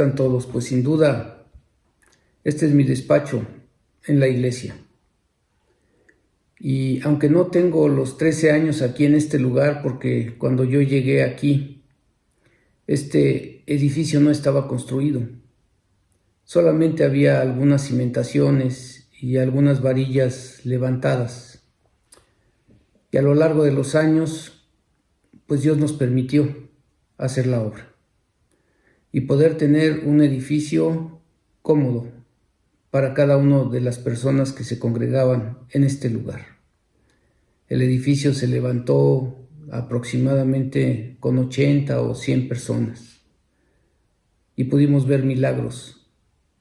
están todos? Pues sin duda, este es mi despacho en la iglesia. Y aunque no tengo los 13 años aquí en este lugar, porque cuando yo llegué aquí, este edificio no estaba construido. Solamente había algunas cimentaciones y algunas varillas levantadas. Y a lo largo de los años, pues Dios nos permitió hacer la obra y poder tener un edificio cómodo para cada una de las personas que se congregaban en este lugar. El edificio se levantó aproximadamente con 80 o 100 personas y pudimos ver milagros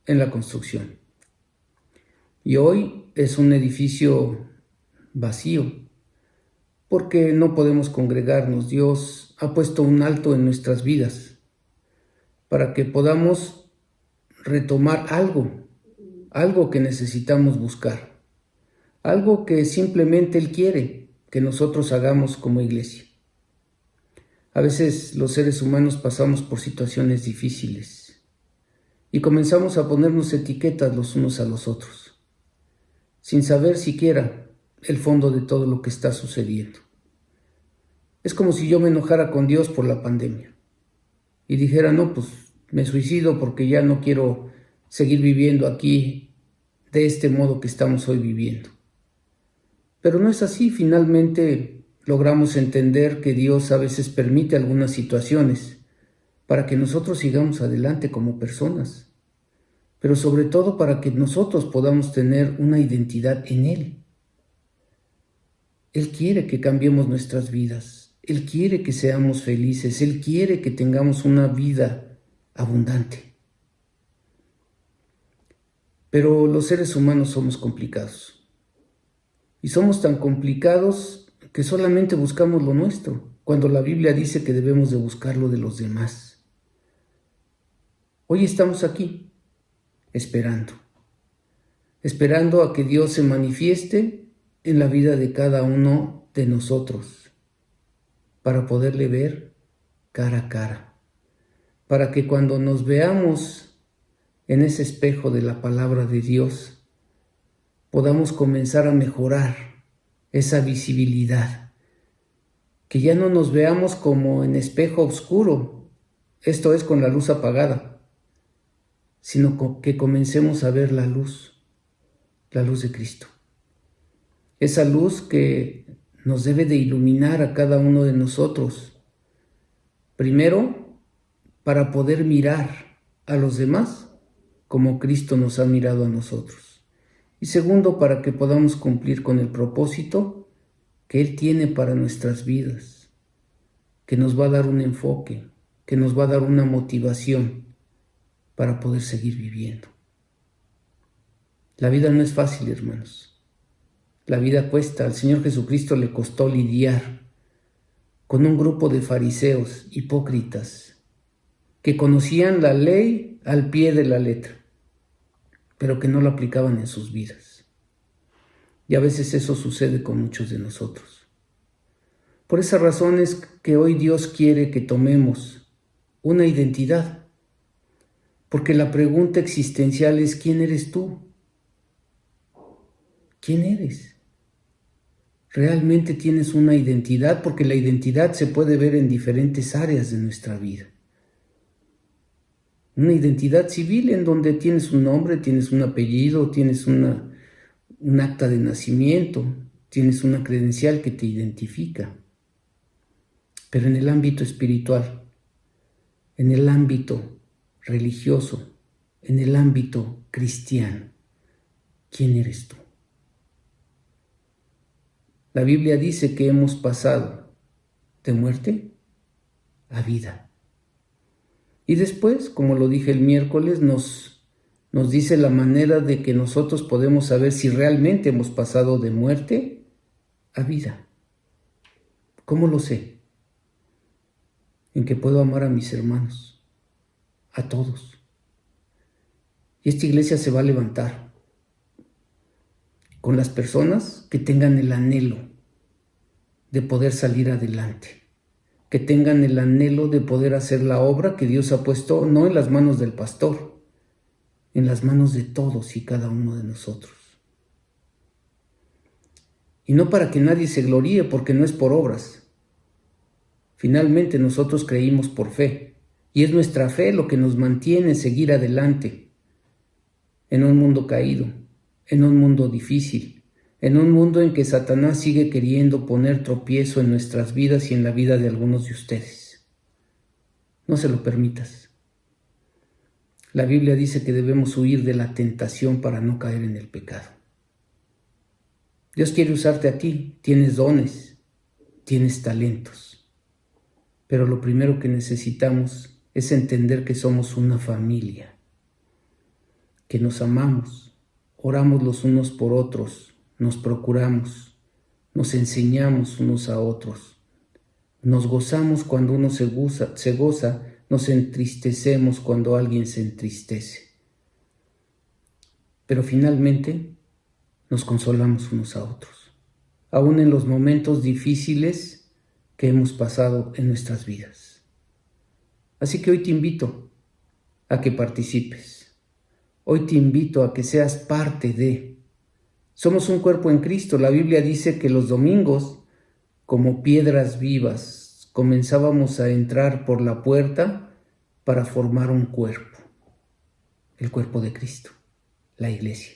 en la construcción. Y hoy es un edificio vacío porque no podemos congregarnos. Dios ha puesto un alto en nuestras vidas para que podamos retomar algo que necesitamos buscar, algo que simplemente Él quiere que nosotros hagamos como iglesia. A veces los seres humanos pasamos por situaciones difíciles y comenzamos a ponernos etiquetas los unos a los otros, sin saber siquiera el fondo de todo lo que está sucediendo. Es como si yo me enojara con Dios por la pandemia y dijera, no, pues me suicido porque ya no quiero seguir viviendo aquí de este modo que estamos hoy viviendo. Pero no es así. Finalmente logramos entender que Dios a veces permite algunas situaciones para que nosotros sigamos adelante como personas, pero sobre todo para que nosotros podamos tener una identidad en Él. Él quiere que cambiemos nuestras vidas. Él quiere que seamos felices. Él quiere que tengamos una vida abundante. Pero los seres humanos somos complicados. Y somos tan complicados que solamente buscamos lo nuestro, cuando la Biblia dice que debemos de buscar lo de los demás. Hoy estamos aquí, esperando a que Dios se manifieste en la vida de cada uno de nosotros, para poderle ver cara a cara, para que cuando nos veamos en ese espejo de la palabra de Dios, podamos comenzar a mejorar esa visibilidad, que ya no nos veamos como en espejo oscuro, esto es con la luz apagada, sino que comencemos a ver la luz de Cristo. Esa luz que nos debe de iluminar a cada uno de nosotros. Primero, para poder mirar a los demás como Cristo nos ha mirado a nosotros. Y segundo, para que podamos cumplir con el propósito que Él tiene para nuestras vidas, que nos va a dar un enfoque, que nos va a dar una motivación para poder seguir viviendo. La vida no es fácil, hermanos. La vida cuesta. Al Señor Jesucristo le costó lidiar con un grupo de fariseos hipócritas que conocían la ley al pie de la letra, pero que no la aplicaban en sus vidas. Y a veces eso sucede con muchos de nosotros. Por esa razón es que hoy Dios quiere que tomemos una identidad, porque la pregunta existencial es: ¿quién eres tú? ¿Quién eres? ¿Realmente tienes una identidad? Porque la identidad se puede ver en diferentes áreas de nuestra vida. Una identidad civil en donde tienes un nombre, tienes un apellido, tienes un acta de nacimiento, tienes una credencial que te identifica. Pero en el ámbito espiritual, en el ámbito religioso, en el ámbito cristiano, ¿quién eres tú? La Biblia dice que hemos pasado de muerte a vida. Y después, como lo dije el miércoles, nos dice la manera de que nosotros podemos saber si realmente hemos pasado de muerte a vida. ¿Cómo lo sé? En que puedo amar a mis hermanos, a todos. Y esta iglesia se va a levantar con las personas que tengan el anhelo de poder salir adelante, que tengan el anhelo de poder hacer la obra que Dios ha puesto no en las manos del pastor, en las manos de todos y cada uno de nosotros. Y no para que nadie se gloríe, porque no es por obras. Finalmente nosotros creímos por fe, y es nuestra fe lo que nos mantiene seguir adelante en un mundo caído, en un mundo difícil, en un mundo en que Satanás sigue queriendo poner tropiezo en nuestras vidas y en la vida de algunos de ustedes. No se lo permitas. La Biblia dice que debemos huir de la tentación para no caer en el pecado. Dios quiere usarte a ti, tienes dones, tienes talentos, pero lo primero que necesitamos es entender que somos una familia, que nos amamos, oramos los unos por otros, nos procuramos, nos enseñamos unos a otros, nos gozamos cuando uno se goza, nos entristecemos cuando alguien se entristece, pero finalmente nos consolamos unos a otros, aún en los momentos difíciles que hemos pasado en nuestras vidas. Así que hoy te invito a que participes. Hoy te invito a que seas parte de. Somos un cuerpo en Cristo. La Biblia dice que los domingos, como piedras vivas, comenzábamos a entrar por la puerta para formar un cuerpo, el cuerpo de Cristo, la iglesia.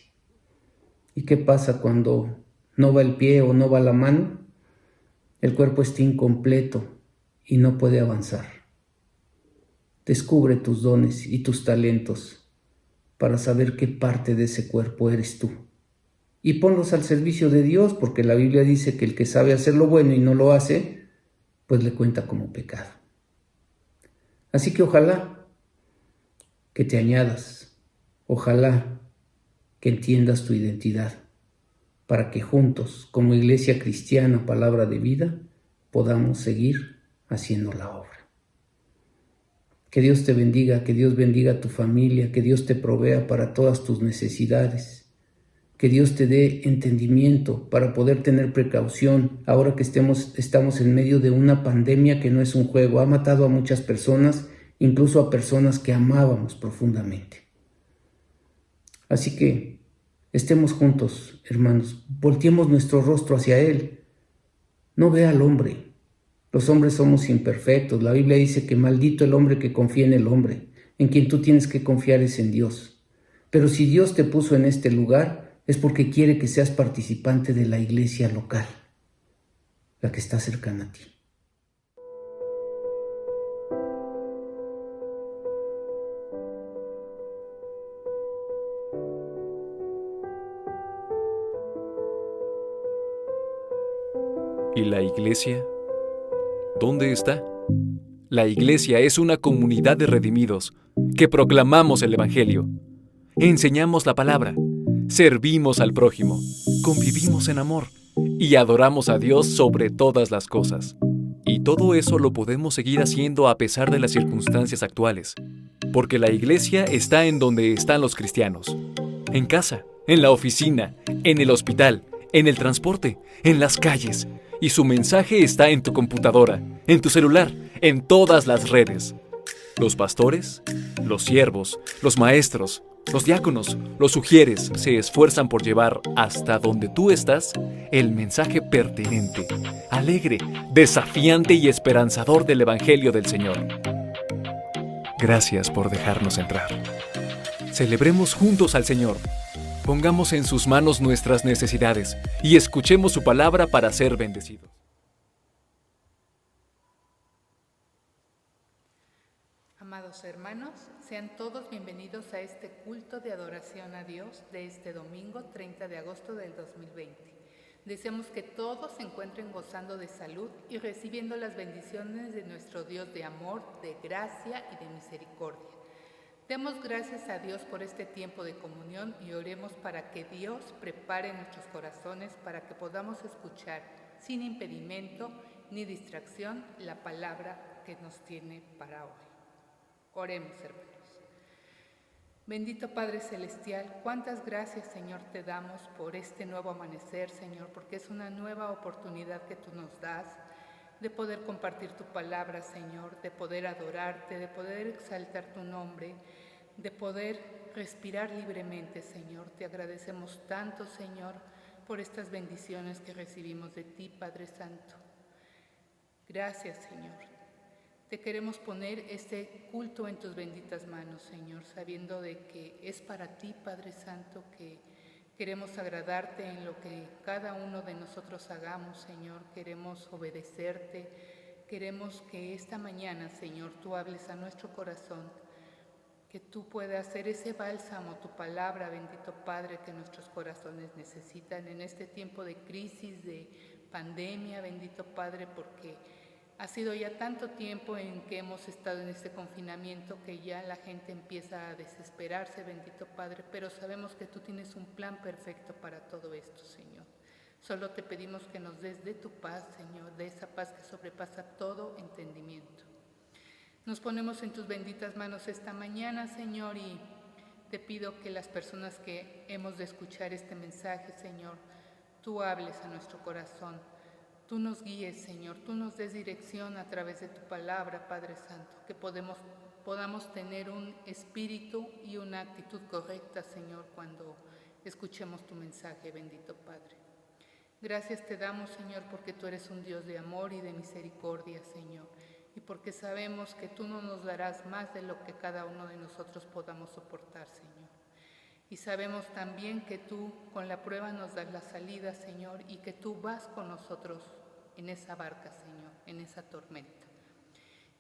¿Y qué pasa cuando no va el pie o no va la mano? El cuerpo está incompleto y no puede avanzar. Descubre tus dones y tus talentos para saber qué parte de ese cuerpo eres tú. Y ponlos al servicio de Dios, porque la Biblia dice que el que sabe hacer lo bueno y no lo hace, pues le cuenta como pecado. Así que ojalá que te añadas, ojalá que entiendas tu identidad, para que juntos, como Iglesia Cristiana, Palabra de Vida, podamos seguir haciendo la obra. Que Dios te bendiga, que Dios bendiga a tu familia, que Dios te provea para todas tus necesidades, que Dios te dé entendimiento para poder tener precaución ahora que estamos en medio de una pandemia que no es un juego. Ha matado a muchas personas, incluso a personas que amábamos profundamente. Así que estemos juntos, hermanos, volteemos nuestro rostro hacia Él. No vea al hombre. Los hombres somos imperfectos. La Biblia dice que maldito el hombre que confía en el hombre. En quien tú tienes que confiar es en Dios. Pero si Dios te puso en este lugar, es porque quiere que seas participante de la iglesia local, la que está cercana a ti. ¿Y la iglesia? ¿Dónde está? La iglesia es una comunidad de redimidos que proclamamos el Evangelio, enseñamos la palabra, servimos al prójimo, convivimos en amor y adoramos a Dios sobre todas las cosas. Y todo eso lo podemos seguir haciendo a pesar de las circunstancias actuales, porque la iglesia está en donde están los cristianos, en casa, en la oficina, en el hospital, en el transporte, en las calles. Y su mensaje está en tu computadora, en tu celular, en todas las redes. Los pastores, los siervos, los maestros, los diáconos, los sugieres se esfuerzan por llevar hasta donde tú estás el mensaje pertinente, alegre, desafiante y esperanzador del Evangelio del Señor. Gracias por dejarnos entrar. Celebremos juntos al Señor. Pongamos en sus manos nuestras necesidades y escuchemos su palabra para ser bendecidos. Amados hermanos, sean todos bienvenidos a este culto de adoración a Dios de este domingo 30 de agosto del 2020. Deseamos que todos se encuentren gozando de salud y recibiendo las bendiciones de nuestro Dios de amor, de gracia y de misericordia. Demos gracias a Dios por este tiempo de comunión y oremos para que Dios prepare nuestros corazones para que podamos escuchar sin impedimento ni distracción la palabra que nos tiene para hoy. Oremos, hermanos. Bendito Padre Celestial, cuántas gracias, Señor, te damos por este nuevo amanecer, Señor, porque es una nueva oportunidad que tú nos das de poder compartir tu palabra, Señor, de poder adorarte, de poder exaltar tu nombre, de poder respirar libremente, Señor. Te agradecemos tanto, Señor, por estas bendiciones que recibimos de ti, Padre Santo. Gracias, Señor. Te queremos poner este culto en tus benditas manos, Señor, sabiendo de que es para ti, Padre Santo, que queremos agradarte en lo que cada uno de nosotros hagamos, Señor. Queremos obedecerte. Queremos que esta mañana, Señor, tú hables a nuestro corazón, que tú puedas hacer ese bálsamo, tu palabra, bendito Padre, que nuestros corazones necesitan en este tiempo de crisis, de pandemia, bendito Padre, porque ha sido ya tanto tiempo en que hemos estado en este confinamiento que ya la gente empieza a desesperarse, bendito Padre, pero sabemos que tú tienes un plan perfecto para todo esto, Señor. Solo te pedimos que nos des de tu paz, Señor, de esa paz que sobrepasa todo entendimiento. Nos ponemos en tus benditas manos esta mañana, Señor, y te pido que las personas que hemos de escuchar este mensaje, Señor, tú hables a nuestro corazón. Tú nos guíes, Señor, tú nos des dirección a través de tu palabra, Padre Santo, que podamos tener un espíritu y una actitud correcta, Señor, cuando escuchemos tu mensaje, bendito Padre. Gracias te damos, Señor, porque tú eres un Dios de amor y de misericordia, Señor, y porque sabemos que tú no nos darás más de lo que cada uno de nosotros podamos soportar, Señor. Y sabemos también que tú con la prueba nos das la salida, Señor, y que tú vas con nosotros en esa barca, Señor, en esa tormenta.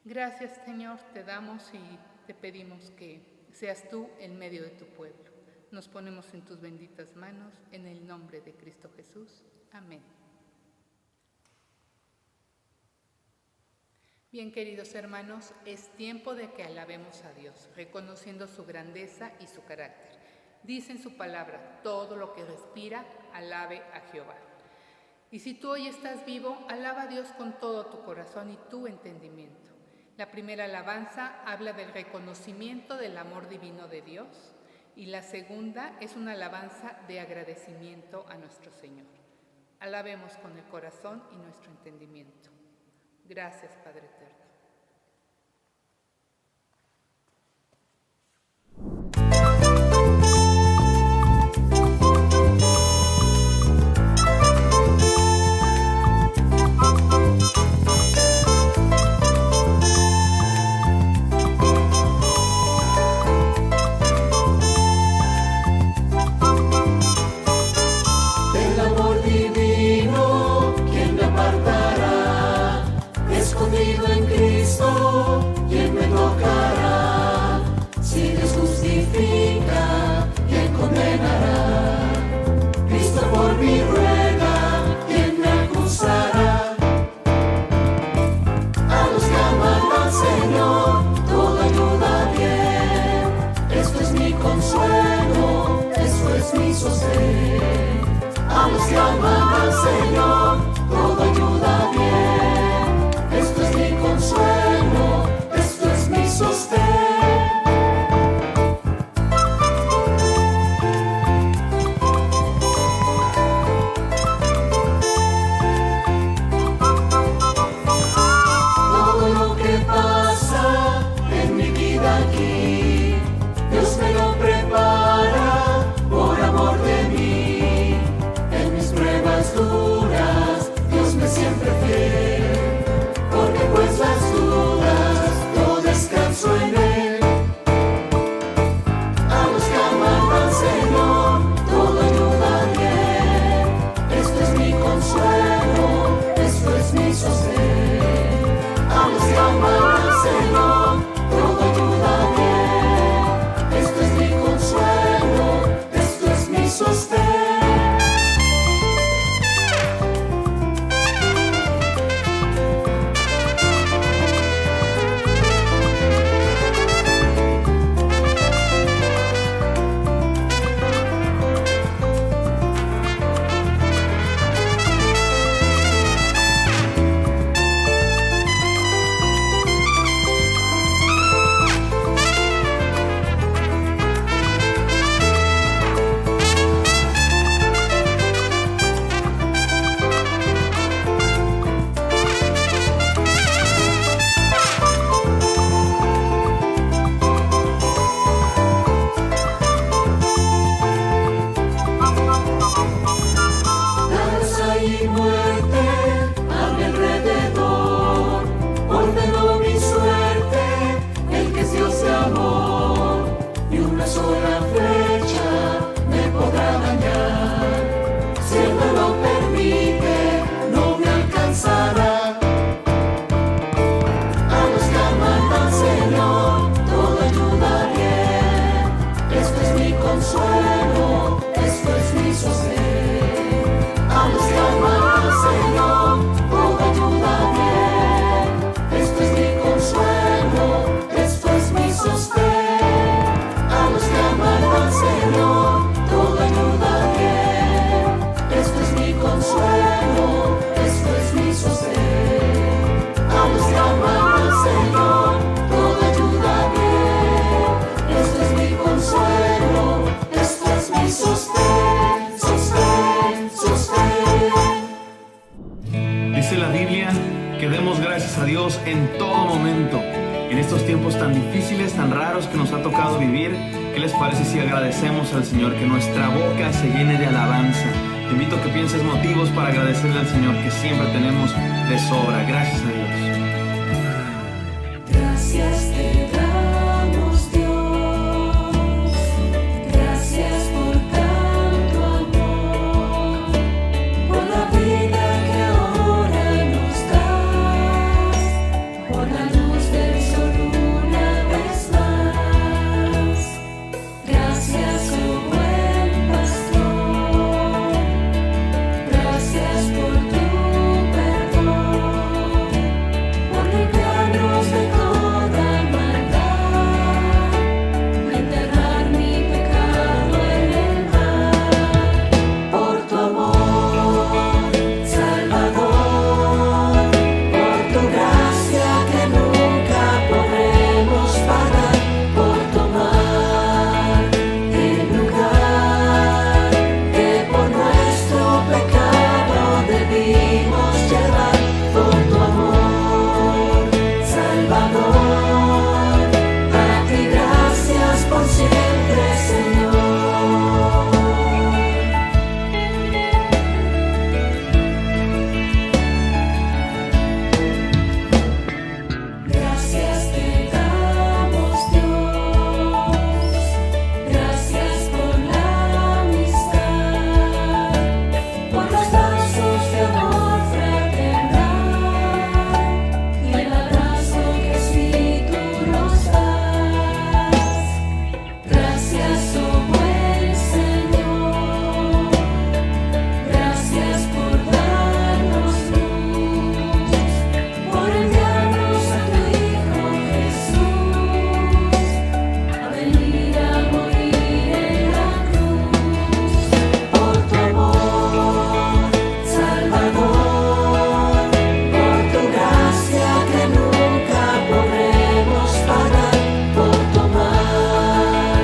Gracias, Señor, te damos y te pedimos que seas tú en medio de tu pueblo. Nos ponemos en tus benditas manos, en el nombre de Cristo Jesús. Amén. Bien, queridos hermanos, es tiempo de que alabemos a Dios, reconociendo su grandeza y su carácter. Dice en su palabra, todo lo que respira, alabe a Jehová. Y si tú hoy estás vivo, alaba a Dios con todo tu corazón y tu entendimiento. La primera alabanza habla del reconocimiento del amor divino de Dios y la segunda es una alabanza de agradecimiento a nuestro Señor. Alabemos con el corazón y nuestro entendimiento. Gracias, Padre eterno. Por amor de mí, en mis pruebas duras. dice la Biblia que demos gracias a Dios en todo momento. En estos tiempos tan difíciles, tan raros que nos ha tocado vivir, ¿qué les parece si agradecemos al Señor, que nuestra boca se llene de alabanza? Te invito a que pienses motivos para agradecerle al Señor, que siempre tenemos de sobra. Gracias a Dios. Gracias te damos, Dios. Gracias por tanto amor, por la vida que ahora nos das, por la luz del sol una vez más. Gracias, oh buen pastor. Gracias por tu perdón, por limpiarnos de toda maldad, enterrar mi pecado en el mar. Por tu amor, Salvador, por tu gracia que nunca podremos pagar, por tomar el lugar que por nuestro pecado debimos llevar. Por tu amor, Salvador, a ti gracias por siempre, Señor. Gracias te damos, Dios. Gracias por la amistad, por los lazos de amor fraternal y el abrazo que sí tú nos das. Gracias, oh buen Señor. Gracias por darnos luz, por enviarnos a tu Hijo Jesús, a venir a morir en la cruz. Por tu amor, Salvador, por tu gracia que nunca podremos pagar, por tomar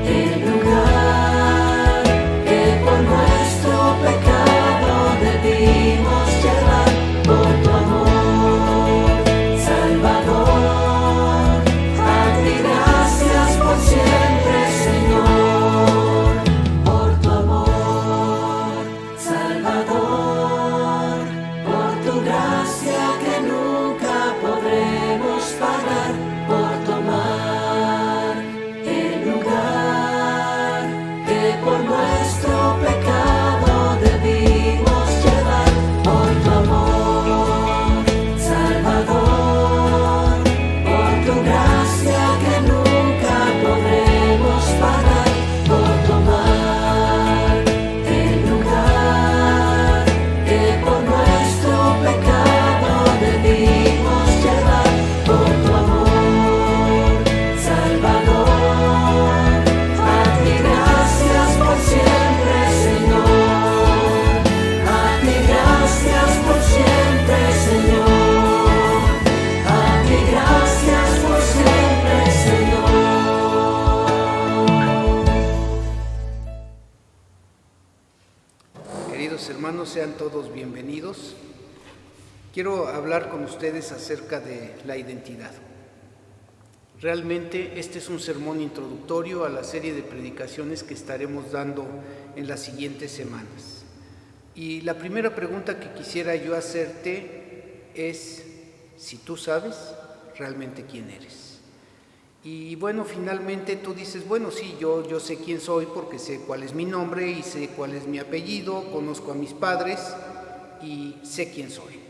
el lugar que por nuestro pecado debimos llevar. Por tu amor, Salvador, a ti gracias por siempre, Señor. Por tu amor, Salvador, por tu gracia que nunca podremos pagar, por tomar el lugar que por nuestro pecado debimos llevar. Por tu amor, Salvador, por tu gracia que nunca podremos pagar, por tomar el lugar que por nuestro pecado debimos llevar. Por tu amor, Salvador, a ti gracias por siempre, Señor. A ti gracias por siempre, Señor. A ti gracias por siempre, Señor. Queridos hermanos, sean todos bienvenidos. Quiero hablar con ustedes acerca de la identidad. Realmente este es un sermón introductorio a la serie de predicaciones que estaremos dando en las siguientes semanas. Y la primera pregunta que quisiera yo hacerte es si tú sabes realmente quién eres. Y bueno, finalmente tú dices, bueno, sí, yo sé quién soy porque sé cuál es mi nombre y sé cuál es mi apellido, conozco a mis padres y sé quién soy.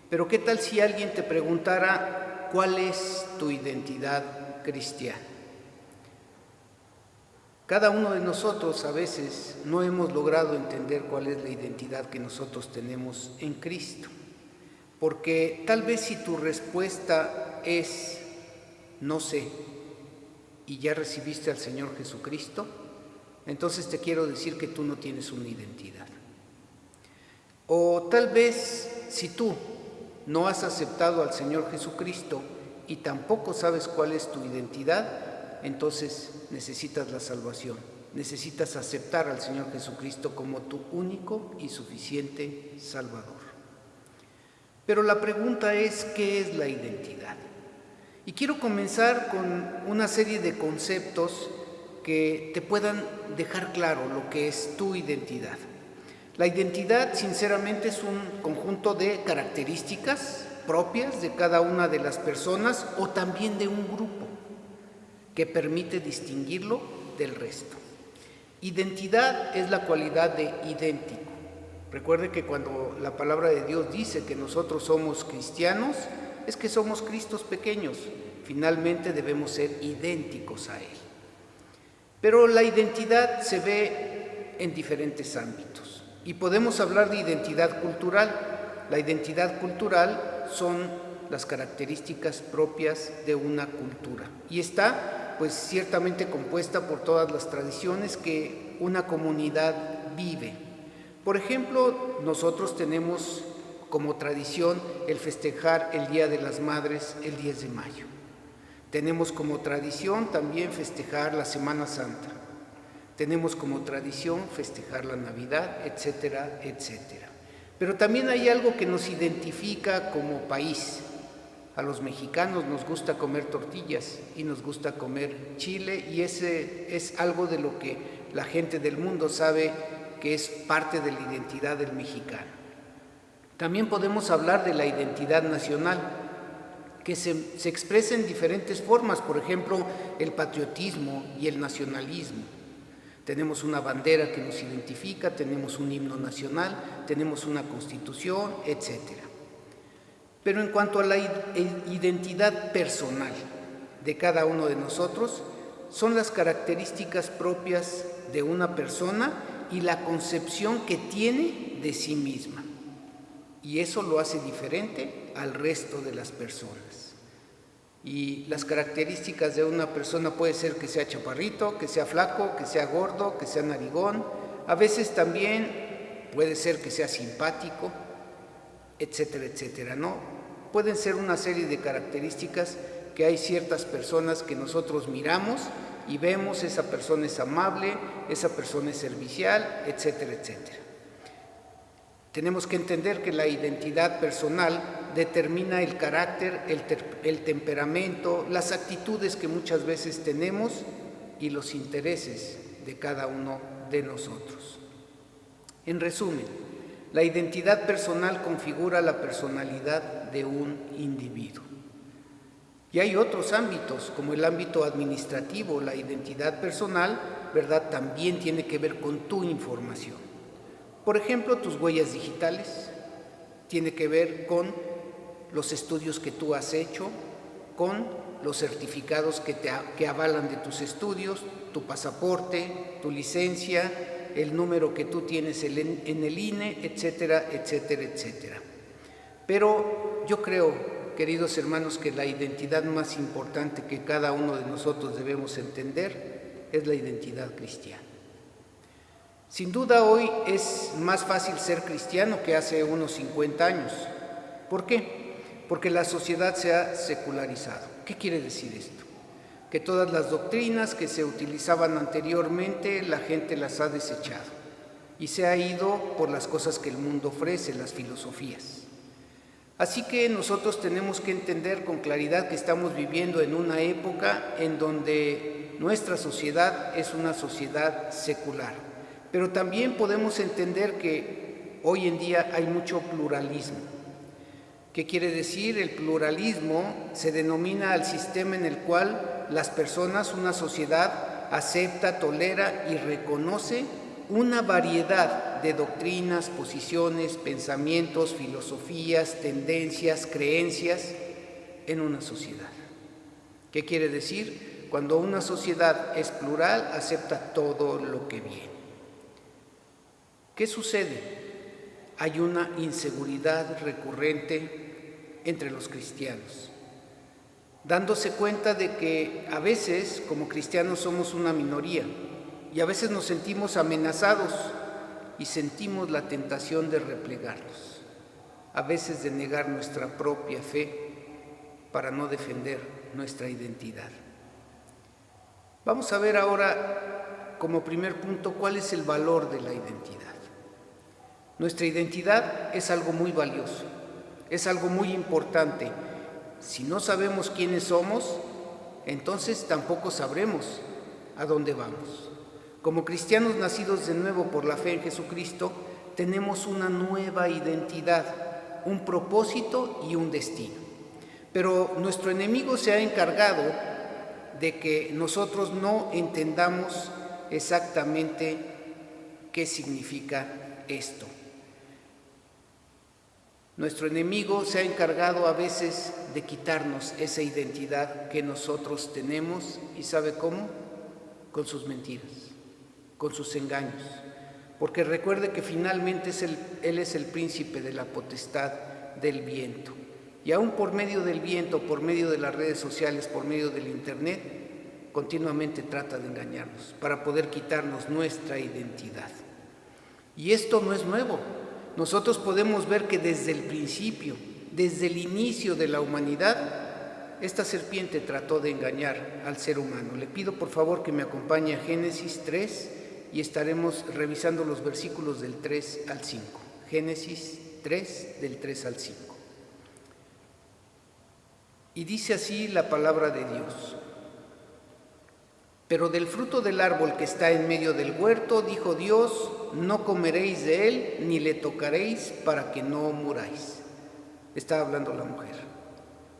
Pero ¿qué tal si alguien te preguntara cuál es tu identidad cristiana? Cada uno de nosotros a veces no hemos logrado entender cuál es la identidad que nosotros tenemos en Cristo. Porque tal vez si tu respuesta es no sé y ya recibiste al Señor Jesucristo, entonces te quiero decir que tú no tienes una identidad. O tal vez si tú no has aceptado al Señor Jesucristo y tampoco sabes cuál es tu identidad, entonces necesitas la salvación, necesitas aceptar al Señor Jesucristo como tu único y suficiente Salvador. Pero la pregunta es, ¿qué es la identidad? Y quiero comenzar con una serie de conceptos que te puedan dejar claro lo que es tu identidad. La identidad, sinceramente, es un conjunto de características propias de cada una de las personas o también de un grupo que permite distinguirlo del resto. Identidad es la cualidad de idéntico. Recuerde que cuando la palabra de Dios dice que nosotros somos cristianos, es que somos Cristos pequeños. Finalmente debemos ser idénticos a Él. Pero la identidad se ve en diferentes ámbitos y podemos hablar de identidad cultural. La identidad cultural son las características propias de una cultura y está pues ciertamente compuesta por todas las tradiciones que una comunidad vive. Por ejemplo, nosotros tenemos como tradición el festejar el Día de las Madres el 10 de mayo. Tenemos como tradición también festejar la Semana Santa. Tenemos como tradición festejar la Navidad, etcétera, etcétera. Pero también hay algo que nos identifica como país. A los mexicanos nos gusta comer tortillas y nos gusta comer chile, y ese es algo de lo que la gente del mundo sabe que es parte de la identidad del mexicano. También podemos hablar de la identidad nacional, que se expresa en diferentes formas, por ejemplo, el patriotismo y el nacionalismo. Tenemos una bandera que nos identifica, tenemos un himno nacional, tenemos una constitución, etcétera. Pero en cuanto a la identidad personal de cada uno de nosotros, son las características propias de una persona y la concepción que tiene de sí misma. Y eso lo hace diferente al resto de las personas. Y las características de una persona puede ser que sea chaparrito, que sea flaco, que sea gordo, que sea narigón. A veces también puede ser que sea simpático, etcétera, etcétera, ¿no? Pueden ser una serie de características que hay ciertas personas que nosotros miramos y vemos, esa persona es amable, esa persona es servicial, etcétera, etcétera. Tenemos que entender que la identidad personal determina el carácter, el temperamento, las actitudes que muchas veces tenemos y los intereses de cada uno de nosotros. En resumen, la identidad personal configura la personalidad de un individuo. Y hay otros ámbitos, como el ámbito administrativo. La identidad personal, ¿verdad?, también tiene que ver con tu información. Por ejemplo, tus huellas digitales, tiene que ver con los estudios que tú has hecho, con los certificados que avalan de tus estudios, tu pasaporte, tu licencia, el número que tú tienes en el INE, etcétera, etcétera, etcétera. Pero yo creo, queridos hermanos, que la identidad más importante que cada uno de nosotros debemos entender es la identidad cristiana. Sin duda hoy es más fácil ser cristiano que hace unos 50 años. ¿Por qué? Porque la sociedad se ha secularizado. ¿Qué quiere decir esto? Que todas las doctrinas que se utilizaban anteriormente la gente las ha desechado y se ha ido por las cosas que el mundo ofrece, las filosofías. Así que nosotros tenemos que entender con claridad que estamos viviendo en una época en donde nuestra sociedad es una sociedad secular. Pero también podemos entender que hoy en día hay mucho pluralismo. ¿Qué quiere decir? El pluralismo se denomina al sistema en el cual las personas, una sociedad, acepta, tolera y reconoce una variedad de doctrinas, posiciones, pensamientos, filosofías, tendencias, creencias en una sociedad. ¿Qué quiere decir? Cuando una sociedad es plural, acepta todo lo que viene. ¿Qué sucede? Hay una inseguridad recurrente entre los cristianos, dándose cuenta de que a veces como cristianos somos una minoría y a veces nos sentimos amenazados y sentimos la tentación de replegarnos, a veces de negar nuestra propia fe para no defender nuestra identidad. Vamos a ver ahora como primer punto cuál es el valor de la identidad. Nuestra identidad es algo muy valioso. Es algo muy importante. Si no sabemos quiénes somos, entonces tampoco sabremos a dónde vamos. Como cristianos nacidos de nuevo por la fe en Jesucristo, tenemos una nueva identidad, un propósito y un destino. Pero nuestro enemigo se ha encargado de que nosotros no entendamos exactamente qué significa esto. Nuestro enemigo se ha encargado a veces de quitarnos esa identidad que nosotros tenemos, ¿y sabe cómo? Con sus mentiras, con sus engaños. Porque recuerde que finalmente Él es el príncipe de la potestad del viento. Y aún por medio del viento, por medio de las redes sociales, por medio del internet, continuamente trata de engañarnos para poder quitarnos nuestra identidad. Y esto no es nuevo. Nosotros podemos ver que desde el principio, desde el inicio de la humanidad, esta serpiente trató de engañar al ser humano. Le pido por favor que me acompañe a Génesis 3 y estaremos revisando los versículos del 3 al 5. Génesis 3, del 3 al 5. Y dice así la palabra de Dios. Pero del fruto del árbol que está en medio del huerto, dijo Dios, no comeréis de él, ni le tocaréis para que no muráis. Está hablando la mujer.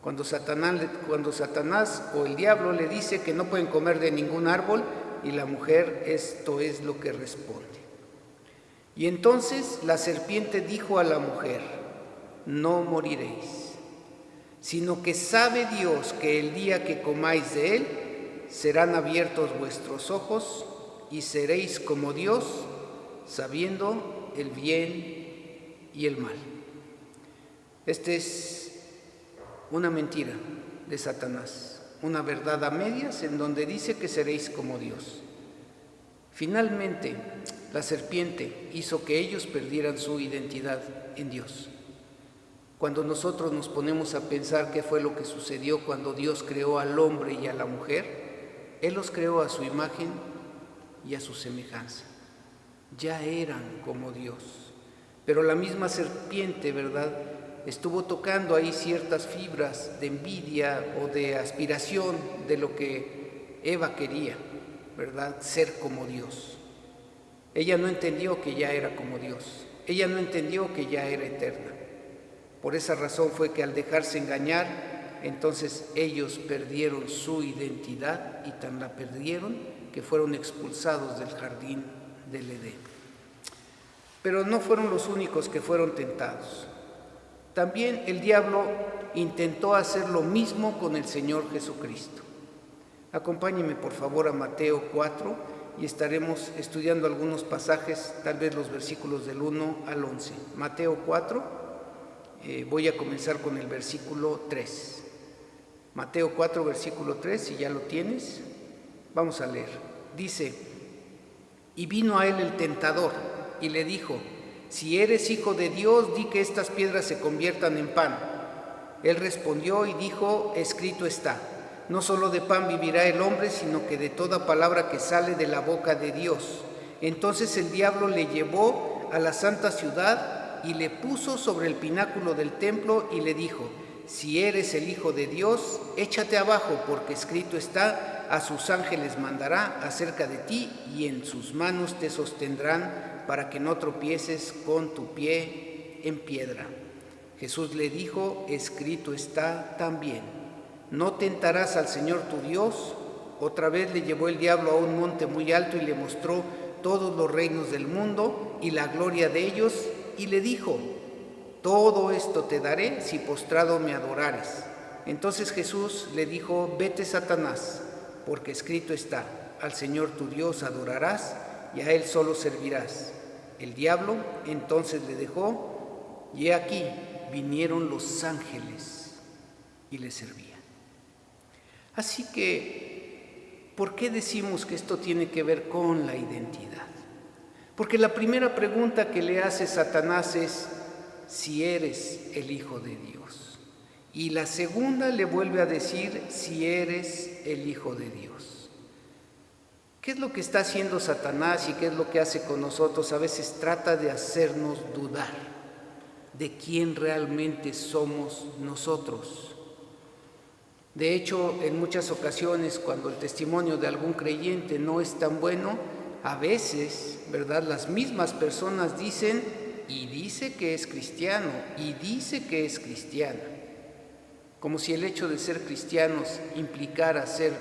Cuando Satanás o el diablo le dice que no pueden comer de ningún árbol, y la mujer esto es lo que responde. Y entonces la serpiente dijo a la mujer, no moriréis, sino que sabe Dios que el día que comáis de él, serán abiertos vuestros ojos y seréis como Dios, sabiendo el bien y el mal. Esta es una mentira de Satanás, una verdad a medias en donde dice que seréis como Dios. Finalmente, la serpiente hizo que ellos perdieran su identidad en Dios. Cuando nosotros nos ponemos a pensar qué fue lo que sucedió cuando Dios creó al hombre y a la mujer, Él los creó a su imagen y a su semejanza. Ya eran como Dios. Pero la misma serpiente, ¿verdad?, estuvo tocando ahí ciertas fibras de envidia o de aspiración de lo que Eva quería, ¿verdad?, ser como Dios. Ella no entendió que ya era como Dios. Ella no entendió que ya era eterna. Por esa razón fue que al dejarse engañar, entonces ellos perdieron su identidad y tan la perdieron que fueron expulsados del jardín del Edén. Pero no fueron los únicos que fueron tentados. También el diablo intentó hacer lo mismo con el Señor Jesucristo. Acompáñenme por favor a Mateo 4 y estaremos estudiando algunos pasajes, tal vez los versículos del 1 al 11. Mateo 4, voy a comenzar con el versículo 3. Mateo 4, versículo 3, si ya lo tienes, vamos a leer. Dice, y vino a él el tentador y le dijo, si eres hijo de Dios, di que estas piedras se conviertan en pan. Él respondió y dijo, escrito está, no solo de pan vivirá el hombre, sino que de toda palabra que sale de la boca de Dios. Entonces el diablo le llevó a la santa ciudad y le puso sobre el pináculo del templo y le dijo, si eres el Hijo de Dios, échate abajo, porque escrito está, a sus ángeles mandará acerca de ti y en sus manos te sostendrán para que no tropieces con tu pie en piedra. Jesús le dijo, escrito está también, no tentarás al Señor tu Dios. Otra vez le llevó el diablo a un monte muy alto y le mostró todos los reinos del mundo y la gloria de ellos y le dijo, todo esto te daré si postrado me adorares. Entonces Jesús le dijo, vete Satanás, porque escrito está, al Señor tu Dios adorarás y a Él solo servirás. El diablo entonces le dejó y he aquí vinieron los ángeles y le servían. Así que, ¿por qué decimos que esto tiene que ver con la identidad? Porque la primera pregunta que le hace Satanás es, si eres el Hijo de Dios. Y la segunda le vuelve a decir, si eres el Hijo de Dios. ¿Qué es lo que está haciendo Satanás y qué es lo que hace con nosotros? A veces trata de hacernos dudar. de quién realmente somos nosotros. De hecho, en muchas ocasiones, cuando el testimonio de algún creyente no es tan bueno, a veces, ¿verdad?, las mismas personas dicen, y dice que es cristiano, y dice que es cristiana, como si el hecho de ser cristianos implicara ser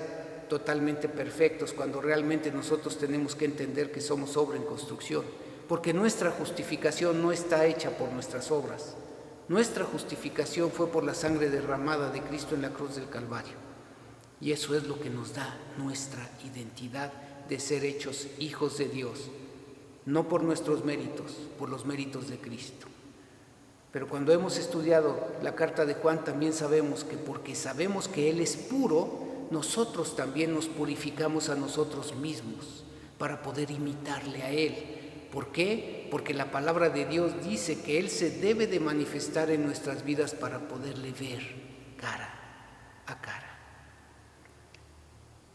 totalmente perfectos, cuando realmente nosotros tenemos que entender que somos obra en construcción, porque nuestra justificación no está hecha por nuestras obras. Nuestra justificación fue por la sangre derramada de Cristo en la cruz del Calvario. Y eso es lo que nos da nuestra identidad de ser hechos hijos de Dios, no por nuestros méritos, por los méritos de Cristo. Pero cuando hemos estudiado la carta de Juan, también sabemos que porque sabemos que Él es puro, nosotros también nos purificamos a nosotros mismos para poder imitarle a Él. ¿Por qué? Porque la palabra de Dios dice que Él se debe de manifestar en nuestras vidas para poderle ver cara a cara.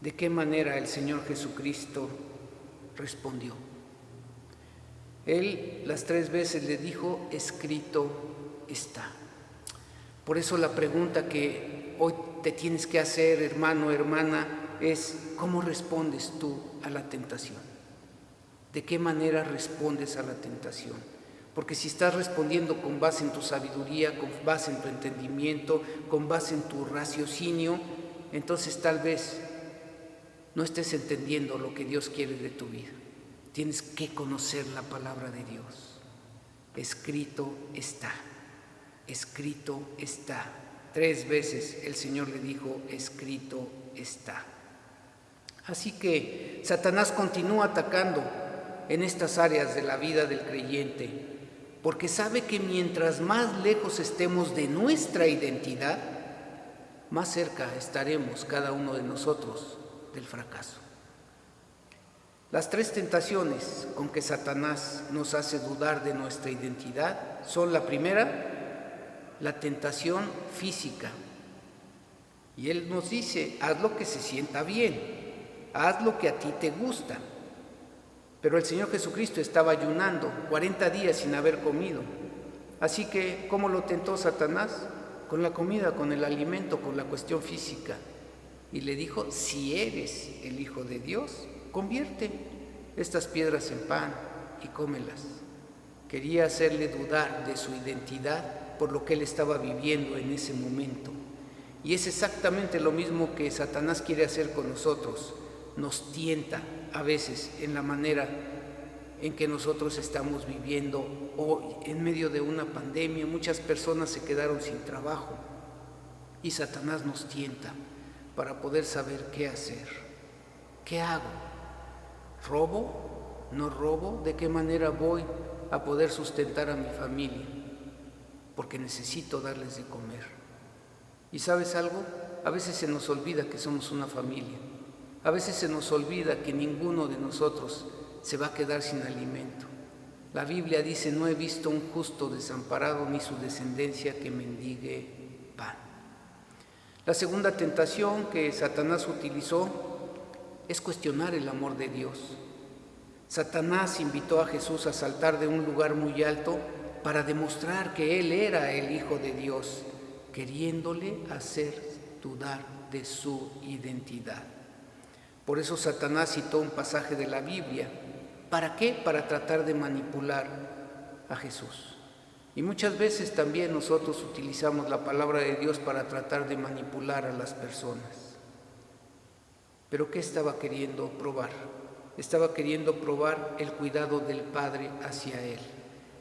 ¿De qué manera el Señor Jesucristo respondió? Él las 3 veces le dijo, escrito está. Por eso la pregunta que hoy te tienes que hacer, hermano, hermana, es ¿cómo respondes tú a la tentación? ¿De qué manera respondes a la tentación? Porque si estás respondiendo con base en tu sabiduría, con base en tu entendimiento, con base en tu raciocinio, entonces tal vez no estés entendiendo lo que Dios quiere de tu vida. Tienes que conocer la palabra de Dios. Escrito está, escrito está. 3 veces el Señor le dijo, escrito está. Así que Satanás continúa atacando en estas áreas de la vida del creyente, porque sabe que mientras más lejos estemos de nuestra identidad, más cerca estaremos cada uno de nosotros del fracaso. Las 3 tentaciones con que Satanás nos hace dudar de nuestra identidad son: la primera, la tentación física. Y Él nos dice, haz lo que se sienta bien, haz lo que a ti te gusta. Pero el Señor Jesucristo estaba ayunando 40 días sin haber comido. Así que, ¿cómo lo tentó Satanás? Con la comida, con el alimento, con la cuestión física. Y le dijo, si eres el Hijo de Dios, convierte estas piedras en pan y cómelas. Quería hacerle dudar de su identidad por lo que él estaba viviendo en ese momento. Y es exactamente lo mismo que Satanás quiere hacer con nosotros. Nos tienta a veces en la manera en que nosotros estamos viviendo hoy, en medio de una pandemia. Muchas personas se quedaron sin trabajo y Satanás nos tienta para poder saber qué hacer. ¿Qué hago? ¿Robo? ¿No robo? ¿De qué manera voy a poder sustentar a mi familia? Porque necesito darles de comer. ¿Y sabes algo? A veces se nos olvida que somos una familia. A veces se nos olvida que ninguno de nosotros se va a quedar sin alimento. La Biblia dice, no he visto un justo desamparado ni su descendencia que mendigue pan. La segunda tentación que Satanás utilizó es cuestionar el amor de Dios. Satanás invitó a Jesús a saltar de un lugar muy alto para demostrar que Él era el Hijo de Dios, queriéndole hacer dudar de su identidad. Por eso Satanás citó un pasaje de la Biblia. ¿Para qué? Para tratar de manipular a Jesús. Y muchas veces también nosotros utilizamos la palabra de Dios para tratar de manipular a las personas. ¿Pero qué estaba queriendo probar? Estaba queriendo probar el cuidado del Padre hacia Él.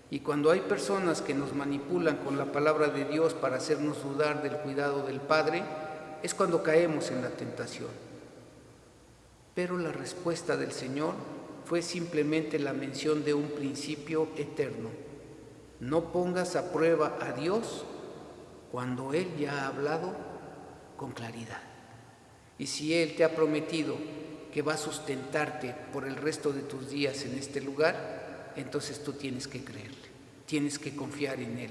Y cuando hay personas que nos manipulan con la palabra de Dios para hacernos dudar del cuidado del Padre, es cuando caemos en la tentación. Pero la respuesta del Señor fue simplemente la mención de un principio eterno. No pongas a prueba a Dios cuando Él ya ha hablado con claridad. Y si Él te ha prometido que va a sustentarte por el resto de tus días en este lugar, entonces tú tienes que creerle, tienes que confiar en Él.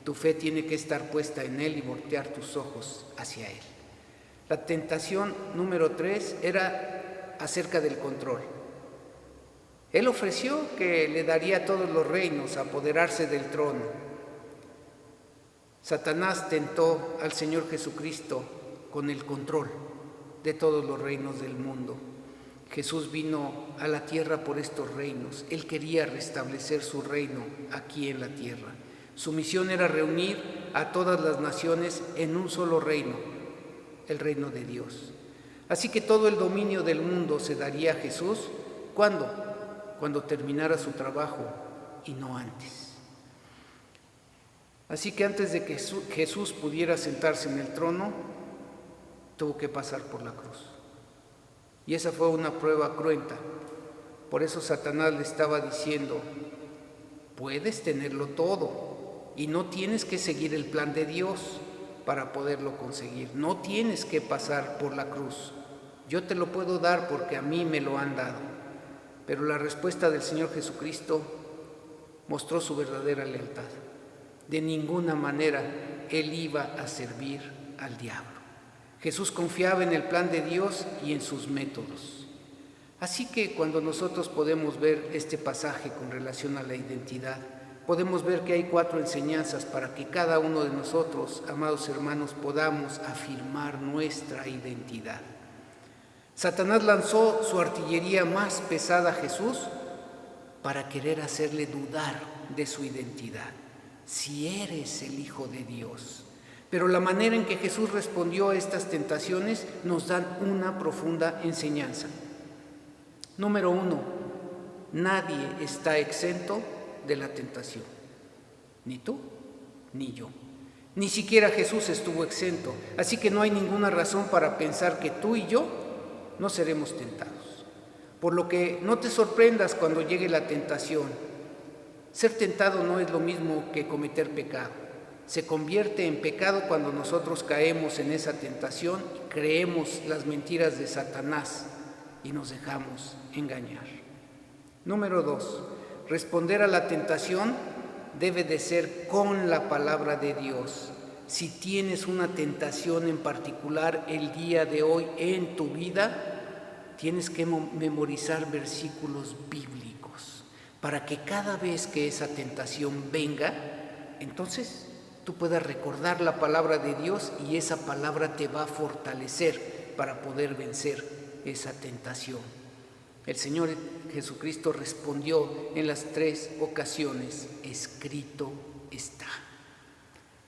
Tu fe tiene que estar puesta en Él y voltear tus ojos hacia Él. La tentación número 3 era acerca del control. Él ofreció que le daría todos los reinos, apoderarse del trono. Satanás tentó al Señor Jesucristo con el control de todos los reinos del mundo. Jesús vino a la tierra por estos reinos. Él quería restablecer su reino aquí en la tierra. Su misión era reunir a todas las naciones en un solo reino, el reino de Dios. Así que todo el dominio del mundo se daría a Jesús. ¿Cuándo? Cuando terminara su trabajo y no antes. Así que antes de que Jesús pudiera sentarse en el trono, tuvo que pasar por la cruz. Y esa fue una prueba cruenta. Por eso Satanás le estaba diciendo: puedes tenerlo todo y no tienes que seguir el plan de Dios para poderlo conseguir. No tienes que pasar por la cruz. Yo te lo puedo dar porque a mí me lo han dado. Pero la respuesta del Señor Jesucristo mostró su verdadera lealtad. De ninguna manera Él iba a servir al diablo. Jesús confiaba en el plan de Dios y en sus métodos. Así que cuando nosotros podemos ver este pasaje con relación a la identidad, podemos ver que hay 4 enseñanzas para que cada uno de nosotros, amados hermanos, podamos afirmar nuestra identidad. Satanás lanzó su artillería más pesada a Jesús para querer hacerle dudar de su identidad. Si eres el Hijo de Dios. Pero la manera en que Jesús respondió a estas tentaciones nos dan una profunda enseñanza. Número 1, nadie está exento de la tentación. Ni tú, ni yo. Ni siquiera Jesús estuvo exento. Así que no hay ninguna razón para pensar que tú y yo no seremos tentados. Por lo que no te sorprendas cuando llegue la tentación. Ser tentado no es lo mismo que cometer pecado. Se convierte en pecado cuando nosotros caemos en esa tentación y creemos las mentiras de Satanás y nos dejamos engañar. Número 2, responder a la tentación debe de ser con la palabra de Dios. Si tienes una tentación en particular el día de hoy en tu vida, tienes que memorizar versículos bíblicos para que cada vez que esa tentación venga, entonces tú puedas recordar la palabra de Dios y esa palabra te va a fortalecer para poder vencer esa tentación. El Señor Jesucristo respondió en las 3 ocasiones: escrito está.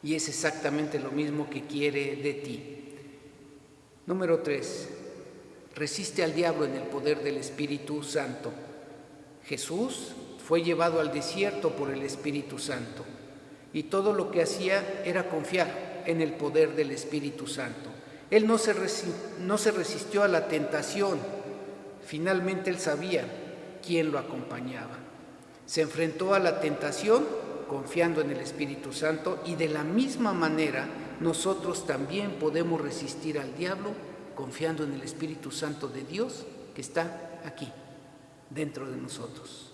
Y es exactamente lo mismo que quiere de ti. Número 3, resiste al diablo en el poder del Espíritu Santo. Jesús fue llevado al desierto por el Espíritu Santo. Y todo lo que hacía era confiar en el poder del Espíritu Santo. Él no se resistió a la tentación. Finalmente él sabía quién lo acompañaba. Se enfrentó a la tentación confiando en el Espíritu Santo y de la misma manera nosotros también podemos resistir al diablo confiando en el Espíritu Santo de Dios que está aquí, dentro de nosotros.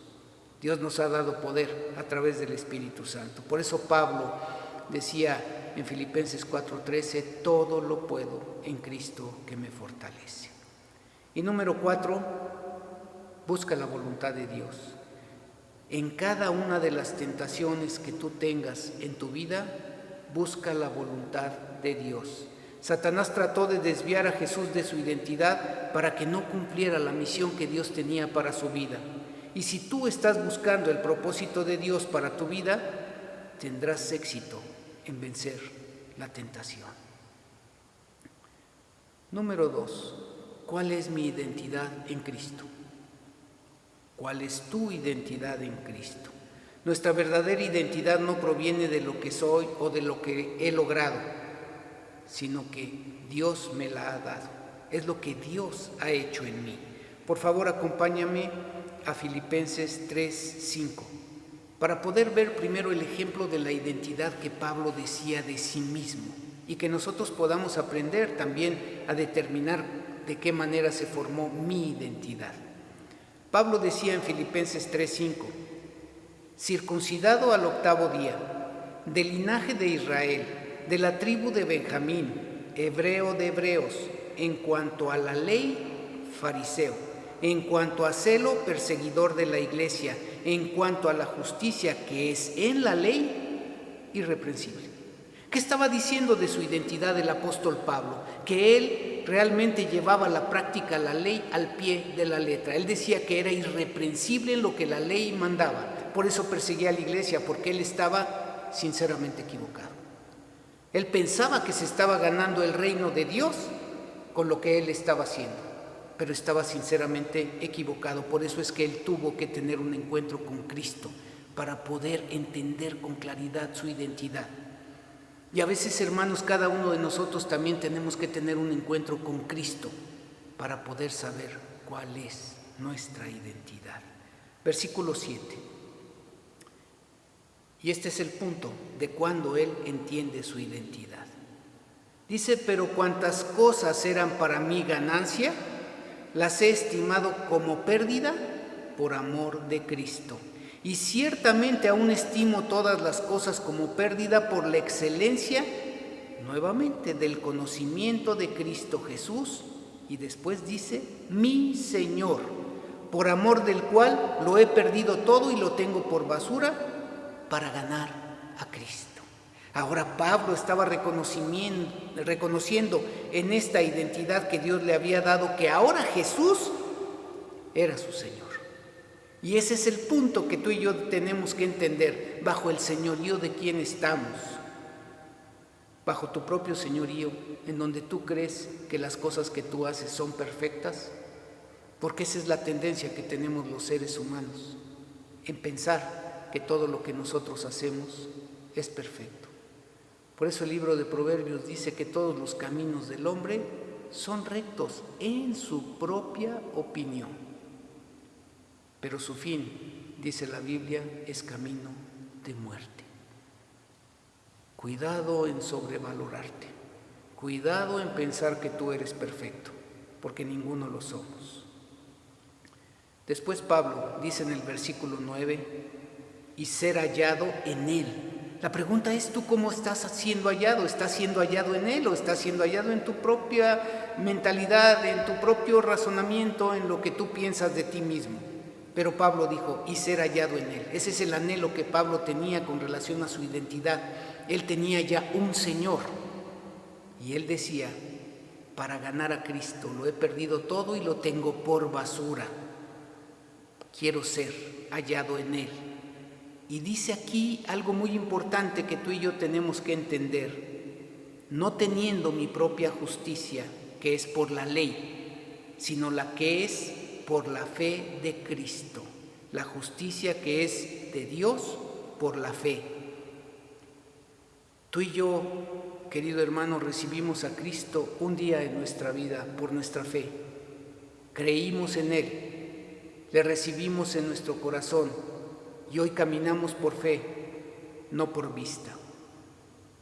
Dios nos ha dado poder a través del Espíritu Santo. Por eso Pablo decía en Filipenses 4:13, todo lo puedo en Cristo que me fortalece. Y número 4, busca la voluntad de Dios. En cada una de las tentaciones que tú tengas en tu vida, busca la voluntad de Dios. Satanás trató de desviar a Jesús de su identidad para que no cumpliera la misión que Dios tenía para su vida. Y si tú estás buscando el propósito de Dios para tu vida, tendrás éxito en vencer la tentación. Número 2, ¿cuál es mi identidad en Cristo? ¿Cuál es tu identidad en Cristo? Nuestra verdadera identidad no proviene de lo que soy o de lo que he logrado, sino que Dios me la ha dado. Es lo que Dios ha hecho en mí. Por favor, acompáñame a Filipenses 3:5 para poder ver primero el ejemplo de la identidad que Pablo decía de sí mismo y que nosotros podamos aprender también a determinar de qué manera se formó mi identidad. Pablo decía en Filipenses 3:5, circuncidado al 8º día, del linaje de Israel, de la tribu de Benjamín, hebreo de hebreos, en cuanto a la ley, fariseo, en cuanto a celo, perseguidor de la iglesia, en cuanto a la justicia que es en la ley, irreprensible. ¿Qué estaba diciendo de su identidad el apóstol Pablo? Que él realmente llevaba la práctica, la ley al pie de la letra. Él decía que era irreprensible en lo que la ley mandaba. Por eso perseguía a la iglesia, porque él estaba sinceramente equivocado. Él pensaba que se estaba ganando el reino de Dios con lo que él estaba haciendo, pero estaba sinceramente equivocado. Por eso es que él tuvo que tener un encuentro con Cristo para poder entender con claridad su identidad. Y a veces, hermanos, cada uno de nosotros también tenemos que tener un encuentro con Cristo para poder saber cuál es nuestra identidad. Versículo 7. Y este es el punto de cuando él entiende su identidad. Dice: pero cuantas cosas eran para mí ganancia, las he estimado como pérdida por amor de Cristo. Y ciertamente aún estimo todas las cosas como pérdida por la excelencia, nuevamente, del conocimiento de Cristo Jesús. Y después dice: mi Señor, por amor del cual lo he perdido todo y lo tengo por basura para ganar a Cristo. Ahora Pablo estaba reconociendo en esta identidad que Dios le había dado que ahora Jesús era su Señor. Y ese es el punto que tú y yo tenemos que entender. Bajo el señorío de quién estamos. Bajo tu propio señorío, en donde tú crees que las cosas que tú haces son perfectas. Porque esa es la tendencia que tenemos los seres humanos, en pensar que todo lo que nosotros hacemos es perfecto. Por eso el libro de Proverbios dice que todos los caminos del hombre son rectos en su propia opinión. Pero su fin, dice la Biblia, es camino de muerte. Cuidado en sobrevalorarte. Cuidado en pensar que tú eres perfecto, porque ninguno lo somos. Después Pablo dice en el versículo 9, y ser hallado en él. La pregunta es: ¿tú cómo estás siendo hallado? ¿Estás siendo hallado en él o estás siendo hallado en tu propia mentalidad, en tu propio razonamiento, en lo que tú piensas de ti mismo? Pero Pablo dijo: y ser hallado en él. Ese es el anhelo que Pablo tenía con relación a su identidad. Él tenía ya un Señor. Y él decía: para ganar a Cristo lo he perdido todo y lo tengo por basura. Quiero ser hallado en él. Y dice aquí algo muy importante que tú y yo tenemos que entender. No teniendo mi propia justicia, que es por la ley, sino la que es por la fe de Cristo. La justicia que es de Dios por la fe. Tú y yo, querido hermano, recibimos a Cristo un día en nuestra vida por nuestra fe. Creímos en Él, le recibimos en nuestro corazón y hoy caminamos por fe, no por vista.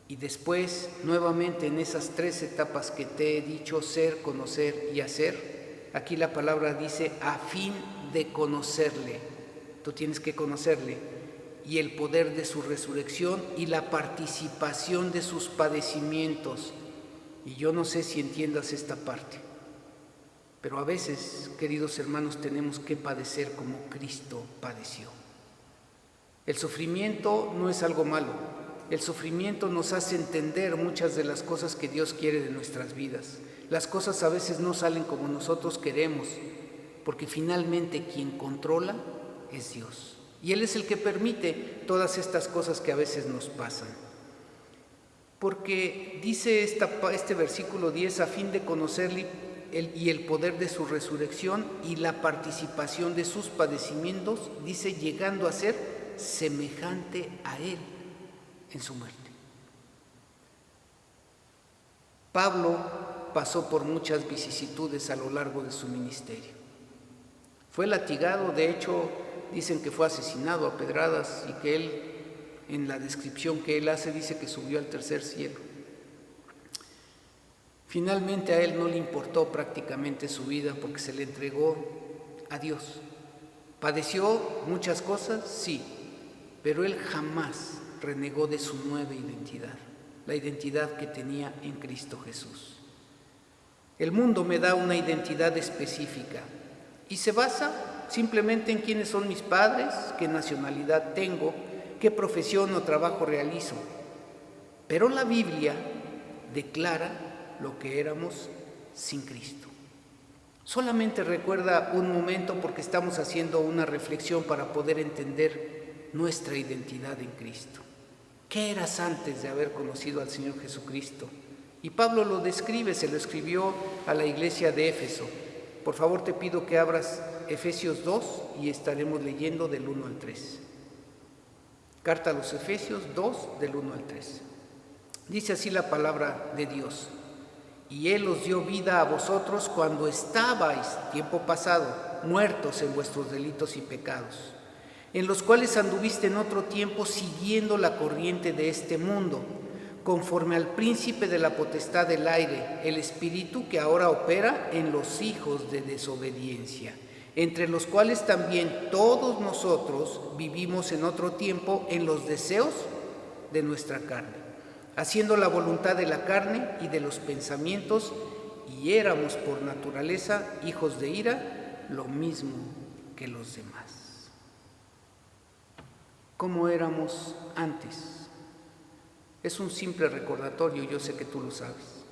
Y después, nuevamente en esas 3 etapas que te he dicho, ser, conocer y hacer, aquí la palabra dice: a fin de conocerle. Tú tienes que conocerle, y el poder de su resurrección y la participación de sus padecimientos. Y yo no sé si entiendas esta parte, pero a veces, queridos hermanos, tenemos que padecer como Cristo padeció. El sufrimiento no es algo malo. El sufrimiento nos hace entender muchas de las cosas que Dios quiere de nuestras vidas. Las cosas a veces no salen como nosotros queremos, porque finalmente quien controla es Dios. Y Él es el que permite todas estas cosas que a veces nos pasan. Porque dice este versículo 10, a fin de conocerle y el poder de su resurrección y la participación de sus padecimientos, dice, llegando a ser semejante a Él en su muerte. Pablo pasó por muchas vicisitudes a lo largo de su ministerio. Fue latigado, de hecho, dicen que fue asesinado a pedradas y que él, en la descripción que él hace, dice que subió al tercer cielo. Finalmente a él no le importó prácticamente su vida porque se le entregó a Dios. ¿Padeció muchas cosas? Sí, pero él jamás renegó de su nueva identidad, la identidad que tenía en Cristo Jesús. El mundo me da una identidad específica y se basa simplemente en quiénes son mis padres, qué nacionalidad tengo, qué profesión o trabajo realizo. Pero la Biblia declara lo que éramos sin Cristo. Solamente recuerda un momento porque estamos haciendo una reflexión para poder entender nuestra identidad en Cristo. ¿Qué eras antes de haber conocido al Señor Jesucristo? Y Pablo lo describe, se lo escribió a la iglesia de Éfeso. Por favor, te pido que abras Efesios 2 y estaremos leyendo del 1 al 3. Carta a los Efesios 2, del 1 al 3. Dice así la palabra de Dios: y Él os dio vida a vosotros cuando estabais, tiempo pasado, muertos en vuestros delitos y pecados, en los cuales anduviste en otro tiempo siguiendo la corriente de este mundo, conforme al príncipe de la potestad del aire, el espíritu que ahora opera en los hijos de desobediencia, entre los cuales también todos nosotros vivimos en otro tiempo en los deseos de nuestra carne, haciendo la voluntad de la carne y de los pensamientos, y éramos por naturaleza hijos de ira, lo mismo que los demás. ¿Cómo éramos antes? Es un simple recordatorio, yo sé que tú lo sabes.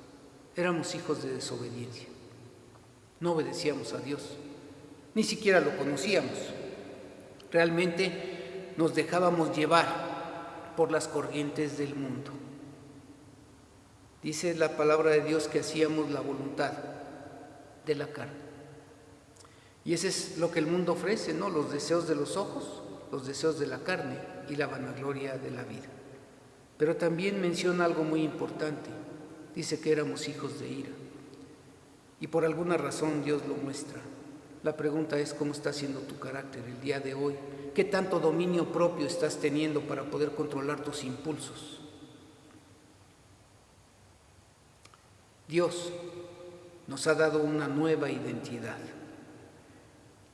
Éramos hijos de desobediencia. No obedecíamos a Dios, ni siquiera lo conocíamos. Realmente nos dejábamos llevar por las corrientes del mundo. Dice la palabra de Dios que hacíamos la voluntad de la carne. Y ese es lo que el mundo ofrece, ¿no? Los deseos de los ojos, los deseos de la carne y la vanagloria de la vida. Pero también menciona algo muy importante. Dice que éramos hijos de ira. Y por alguna razón Dios lo muestra. La pregunta es: ¿cómo está siendo tu carácter el día de hoy? ¿Qué tanto dominio propio estás teniendo para poder controlar tus impulsos? Dios nos ha dado una nueva identidad.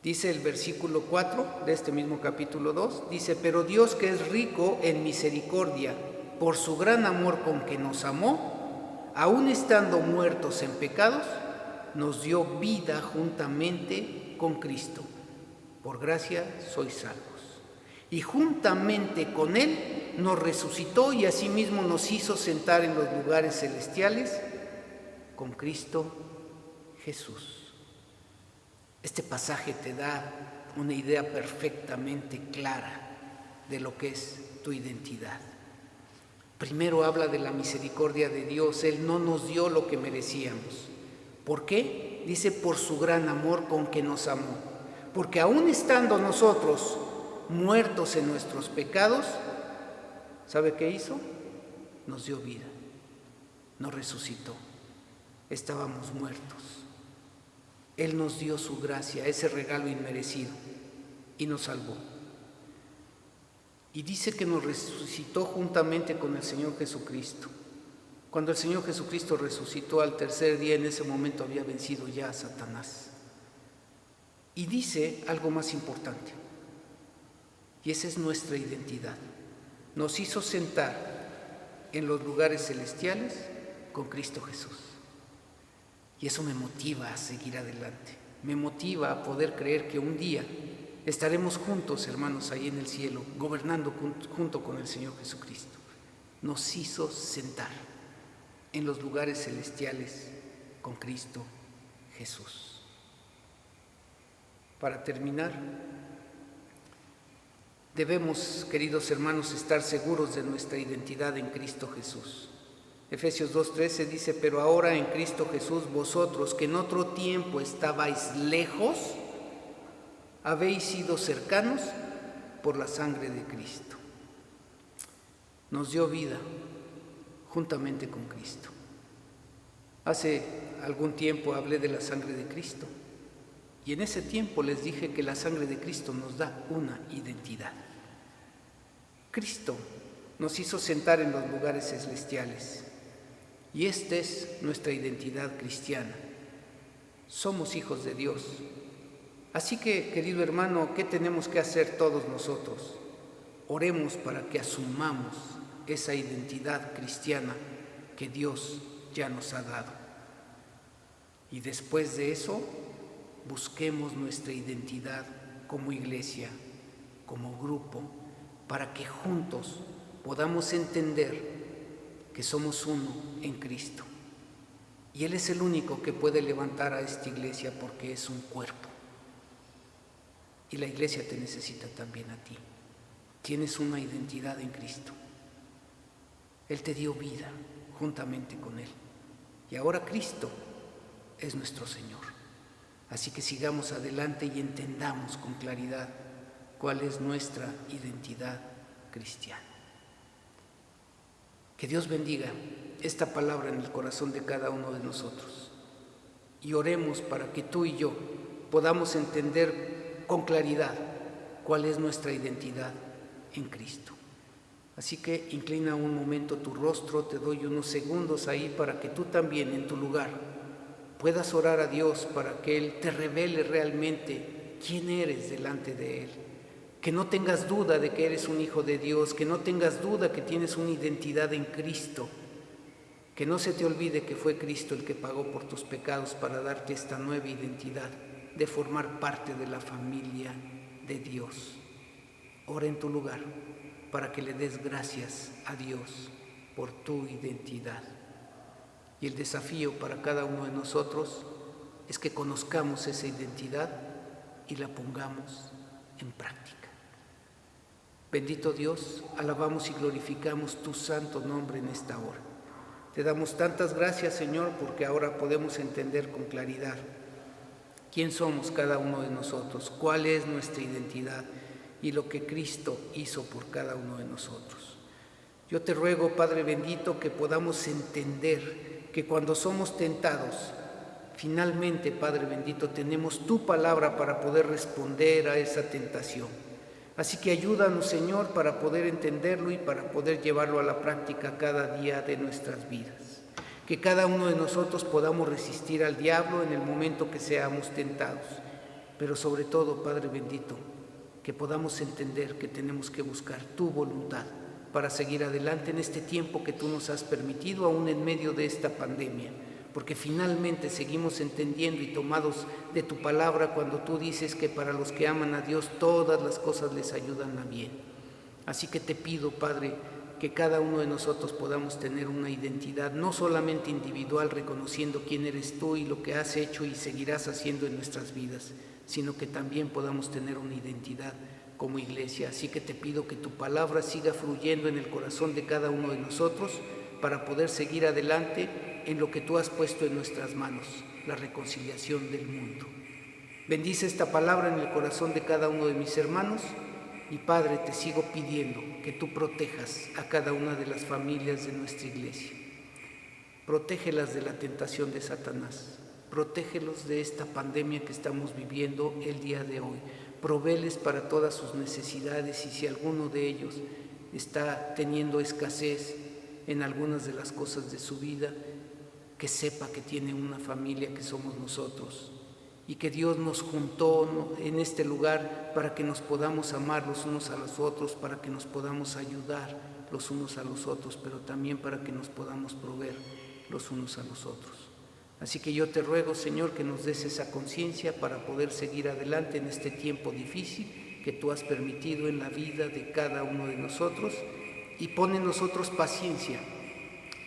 Dice el versículo 4 de este mismo capítulo 2, dice: pero Dios, que es rico en misericordia, por su gran amor con que nos amó, aun estando muertos en pecados, nos dio vida juntamente con Cristo. Por gracia sois salvos. Y juntamente con Él nos resucitó y asimismo nos hizo sentar en los lugares celestiales con Cristo Jesús. Este pasaje te da una idea perfectamente clara de lo que es tu identidad. Primero habla de la misericordia de Dios. Él no nos dio lo que merecíamos. ¿Por qué? Dice: por su gran amor con que nos amó. Porque aún estando nosotros muertos en nuestros pecados, ¿sabe qué hizo? Nos dio vida, nos resucitó. Estábamos muertos. Él nos dio su gracia, ese regalo inmerecido, y nos salvó. Y dice que nos resucitó juntamente con el Señor Jesucristo. Cuando el Señor Jesucristo resucitó al tercer día, en ese momento había vencido ya a Satanás. Y dice algo más importante, y esa es nuestra identidad. Nos hizo sentar en los lugares celestiales con Cristo Jesús. Y eso me motiva a seguir adelante, me motiva a poder creer que un día estaremos juntos, hermanos, ahí en el cielo, gobernando junto con el Señor Jesucristo. Nos hizo sentar en los lugares celestiales con Cristo Jesús. Para terminar, debemos, queridos hermanos, estar seguros de nuestra identidad en Cristo Jesús. Efesios 2:13 dice: pero ahora en Cristo Jesús vosotros, que en otro tiempo estabais lejos, habéis sido cercanos por la sangre de Cristo. Nos dio vida juntamente con Cristo. Hace algún tiempo hablé de la sangre de Cristo, y en ese tiempo les dije que la sangre de Cristo nos da una identidad. Cristo nos hizo sentar en los lugares celestiales, y esta es nuestra identidad cristiana. Somos hijos de Dios. Así que, querido hermano, ¿qué tenemos que hacer todos nosotros? Oremos para que asumamos esa identidad cristiana que Dios ya nos ha dado. Y después de eso, busquemos nuestra identidad como iglesia, como grupo, para que juntos podamos entender que somos uno en Cristo. Y Él es el único que puede levantar a esta iglesia porque es un cuerpo. Y la iglesia te necesita también a ti. Tienes una identidad en Cristo. Él te dio vida juntamente con Él. Y ahora Cristo es nuestro Señor. Así que sigamos adelante y entendamos con claridad cuál es nuestra identidad cristiana. Que Dios bendiga esta palabra en el corazón de cada uno de nosotros. Y oremos para que tú y yo podamos entender con claridad cuál es nuestra identidad en Cristo. Así que inclina un momento tu rostro, te doy unos segundos ahí para que tú también en tu lugar puedas orar a Dios para que Él te revele realmente quién eres delante de Él. Que no tengas duda de que eres un hijo de Dios, que no tengas duda que tienes una identidad en Cristo. Que no se te olvide que fue Cristo el que pagó por tus pecados para darte esta nueva identidad de formar parte de la familia de Dios. Ora en tu lugar para que le des gracias a Dios por tu identidad. Y el desafío para cada uno de nosotros es que conozcamos esa identidad y la pongamos en práctica. Bendito Dios, alabamos y glorificamos tu santo nombre en esta hora. Te damos tantas gracias, Señor, porque ahora podemos entender con claridad quién somos cada uno de nosotros, cuál es nuestra identidad y lo que Cristo hizo por cada uno de nosotros. Yo te ruego, Padre bendito, que podamos entender que cuando somos tentados, finalmente, Padre bendito, tenemos tu palabra para poder responder a esa tentación. Así que ayúdanos, Señor, para poder entenderlo y para poder llevarlo a la práctica cada día de nuestras vidas. Que cada uno de nosotros podamos resistir al diablo en el momento que seamos tentados. Pero sobre todo, Padre bendito, que podamos entender que tenemos que buscar tu voluntad para seguir adelante en este tiempo que tú nos has permitido, aún en medio de esta pandemia. Porque finalmente seguimos entendiendo y tomados de tu palabra cuando tú dices que para los que aman a Dios todas las cosas les ayudan a bien. Así que te pido, Padre, que cada uno de nosotros podamos tener una identidad no solamente individual, reconociendo quién eres tú y lo que has hecho y seguirás haciendo en nuestras vidas, sino que también podamos tener una identidad como iglesia. Así que te pido que tu palabra siga fluyendo en el corazón de cada uno de nosotros para poder seguir adelante en lo que tú has puesto en nuestras manos, la reconciliación del mundo. Bendice esta palabra en el corazón de cada uno de mis hermanos y, Padre, te sigo pidiendo que tú protejas a cada una de las familias de nuestra iglesia. Protégelas de la tentación de Satanás, protégelos de esta pandemia que estamos viviendo el día de hoy, provéles para todas sus necesidades y si alguno de ellos está teniendo escasez en algunas de las cosas de su vida, que sepa que tiene una familia que somos nosotros y que Dios nos juntó en este lugar para que nos podamos amar los unos a los otros, para que nos podamos ayudar los unos a los otros, pero también para que nos podamos proveer los unos a los otros. Así que yo te ruego, Señor, que nos des esa conciencia para poder seguir adelante en este tiempo difícil que tú has permitido en la vida de cada uno de nosotros, y pon en nosotros paciencia,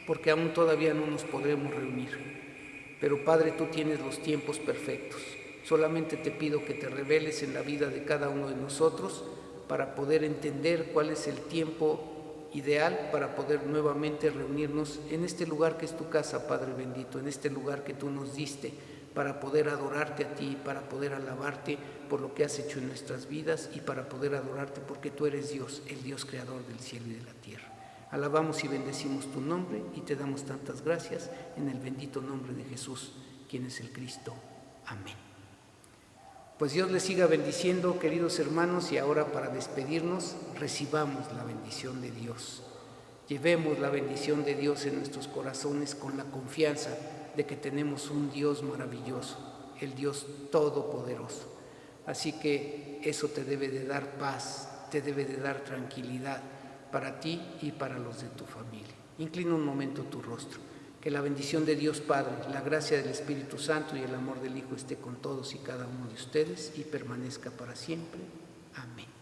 porque aún todavía no nos podremos reunir. Pero, Padre, tú tienes los tiempos perfectos. Solamente te pido que te reveles en la vida de cada uno de nosotros para poder entender cuál es el tiempo ideal para poder nuevamente reunirnos en este lugar que es tu casa, Padre bendito, en este lugar que tú nos diste para poder adorarte a ti, para poder alabarte por lo que has hecho en nuestras vidas y para poder adorarte porque tú eres Dios, el Dios creador del cielo y de la tierra. Alabamos y bendecimos tu nombre y te damos tantas gracias en el bendito nombre de Jesús, quien es el Cristo. Amén. Pues Dios les siga bendiciendo, queridos hermanos, y ahora para despedirnos recibamos la bendición de Dios. Llevemos la bendición de Dios en nuestros corazones con la confianza de que tenemos un Dios maravilloso, el Dios todopoderoso. Así que eso te debe de dar paz, te debe de dar tranquilidad para ti y para los de tu familia. Inclina un momento tu rostro. Que la bendición de Dios Padre, la gracia del Espíritu Santo y el amor del Hijo esté con todos y cada uno de ustedes y permanezca para siempre. Amén.